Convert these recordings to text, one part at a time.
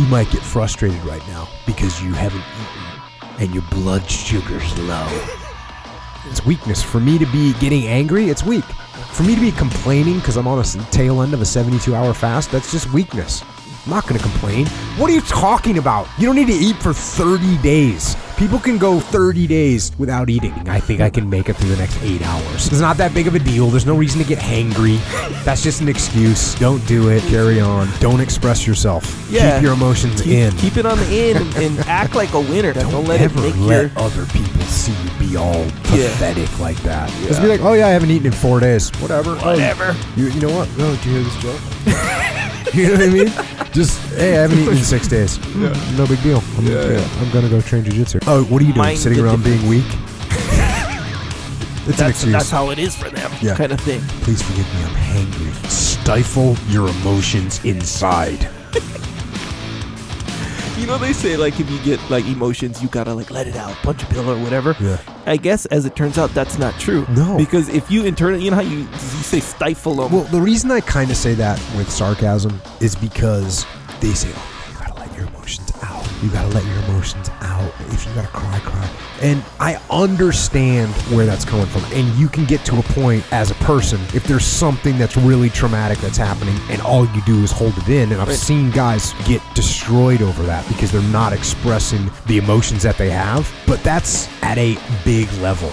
You might get frustrated right now because you haven't eaten and your blood sugar's low. It's weakness. For me to be getting angry, it's weak. For me to be complaining because I'm on a tail end of a 72-hour fast, that's just weakness. I'm not going to complain. What are you talking about? You don't need to eat for 30 days. People can go 30 days without eating. I think I can make it through the next 8 hours. It's not that big of a deal. There's no reason to get hangry. That's just an excuse. Don't do it. Carry on. Don't express yourself. Yeah. Keep your emotions in. Keep it on the in and act like a winner. Don't let ever it make let other people see you be all pathetic like that. Yeah. Just be like, oh yeah, I haven't eaten in 4 days. Whatever. Whatever. You know what? No, did you hear this joke? You know what I mean? Just, hey, I haven't eaten in 6 days. Yeah. No big deal. I'm going to go train jiu-jitsu. Oh, what are you doing? Sitting around being weak? It's an excuse. That's how it is for them, kind of thing. Please forgive me, I'm hangry. Stifle your emotions inside. You know, they say, like, if you get, like, emotions, you gotta, like, let it out, punch a pill or whatever. Yeah. I guess, as it turns out, that's not true. No. Because if you internally, you know how you say stifle them? Well, the reason I kind of say that with sarcasm is because they say, oh, you gotta let your emotions out. You gotta let your emotions out. If you gotta cry, cry. And I understand where that's coming from. And you can get to a point as a person, if there's something that's really traumatic that's happening and all you do is hold it in. And I've seen guys get destroyed over that because they're not expressing the emotions that they have. But that's at a big level.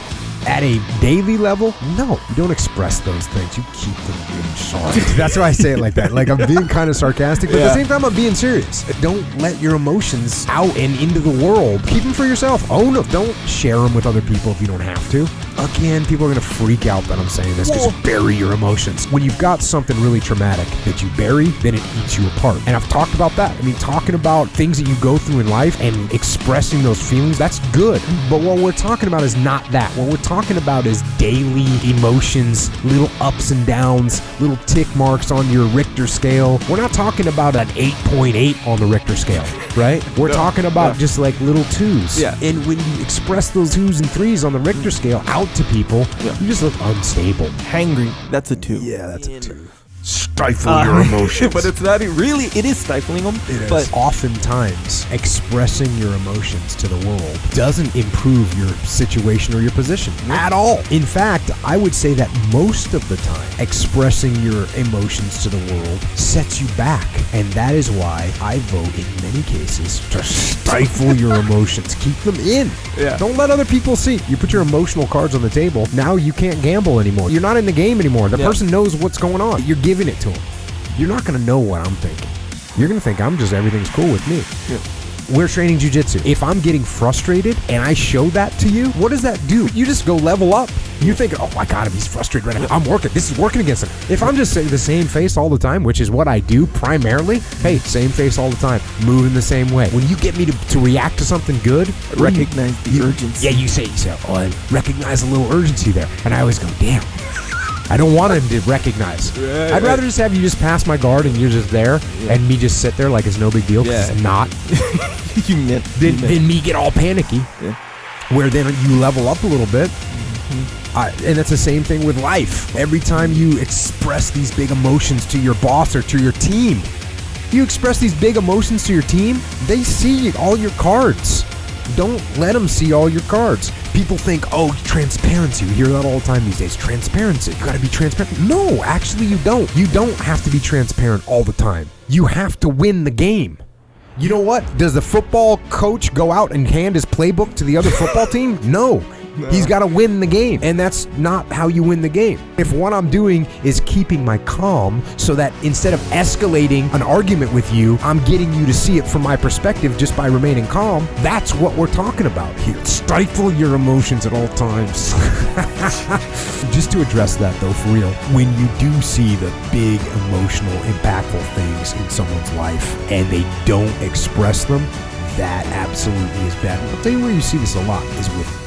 At a daily level, no, you don't express those things. You keep them inside. That's why I say it like that. Like, I'm being kind of sarcastic, but at the same time, I'm being serious. Don't let your emotions out and into the world. Keep them for yourself. Own them. Don't share them with other people if you don't have to. Again, people are going to freak out that I'm saying this because you bury your emotions. When you've got something really traumatic that you bury, then it eats you apart. And I've talked about that. I mean, talking about things that you go through in life and expressing those feelings, that's good. But what we're talking about is not that. What we're talking about is daily emotions, little ups and downs, little tick marks on your Richter scale. We're not talking about an 8.8 on the Richter scale, right? We're talking about just like little 2s. Yeah. And when you express those 2s and 3s on the Richter scale out to people, you just look unstable. Hangry, that's a 2. Yeah, that's a 2. Stifle your emotions. But it's not really, it is stifling them. It is. But oftentimes, expressing your emotions to the world doesn't improve your situation or your position at all. In fact, I would say that most of the time, expressing your emotions to the world sets you back. And that is why I vote in many cases to stifle your emotions. Keep them in. Yeah. Don't let other people see. You put your emotional cards on the table. Now you can't gamble anymore. You're not in the game anymore. The person knows what's going on. You're giving it to them. You're not going to know what I'm thinking. You're going to think everything's cool with me. Yeah. We're training jiu-jitsu. If I'm getting frustrated and I show that to you, what does that do? You just go level up. You think, oh my God, he's frustrated right now. I'm working. This is working against him. If I'm just saying the same face all the time, which is what I do primarily, hey, same face all the time, moving the same way. When you get me to react to something good, recognize the urgency. Yeah, you say, oh, I recognize a little urgency there. And I always go, damn. I don't want him to recognize. I'd rather just have you just pass my guard and you're just there and me just sit there like it's no big deal because it's not. Then me get all panicky where then you level up a little bit. And it's the same thing with life. Every time you express these big emotions to your boss or to your team, you express these big emotions to your team, they see all your cards. Don't let them see all your cards. People think, oh, transparency. We hear that all the time these days. Transparency. You got to be transparent. No, actually you don't. You don't have to be transparent all the time. You have to win the game. You know what? Does the football coach go out and hand his playbook to the other football team? No. He's got to win the game, and that's not how you win the game. If what I'm doing is keeping my calm so that instead of escalating an argument with you, I'm getting you to see it from my perspective just by remaining calm, that's what we're talking about here. Stifle your emotions at all times. Just to address that though, for real, when you do see the big, emotional, impactful things in someone's life and they don't express them, that absolutely is bad. I'll tell you where you see this a lot is with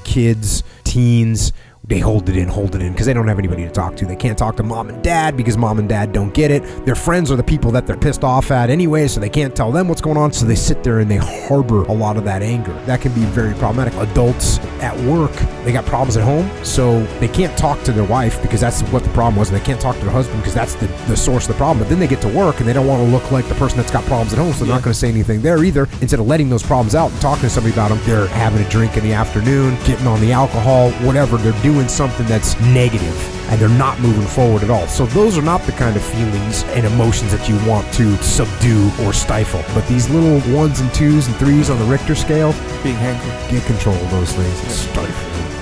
kids, teens, They hold it in because they don't have anybody to talk to. They can't talk to mom and dad because mom and dad don't get it. Their friends are the people that they're pissed off at anyway, so they can't tell them what's going on. So they sit there and they harbor a lot of that anger. That can be very problematic. Adults at work, they got problems at home, so they can't talk to their wife because that's what the problem was. They can't talk to their husband because that's the source of the problem. But then they get to work and they don't want to look like the person that's got problems at home, so they're not going to say anything there either. Instead of letting those problems out and talking to somebody about them, they're having a drink in the afternoon, getting on the alcohol, whatever. They're doing something that's negative and they're not moving forward at all. So those are not the kind of feelings and emotions that you want to subdue or stifle. But these little 1s and 2s and 3s on the Richter scale, being angry, get control of those things and stifle them.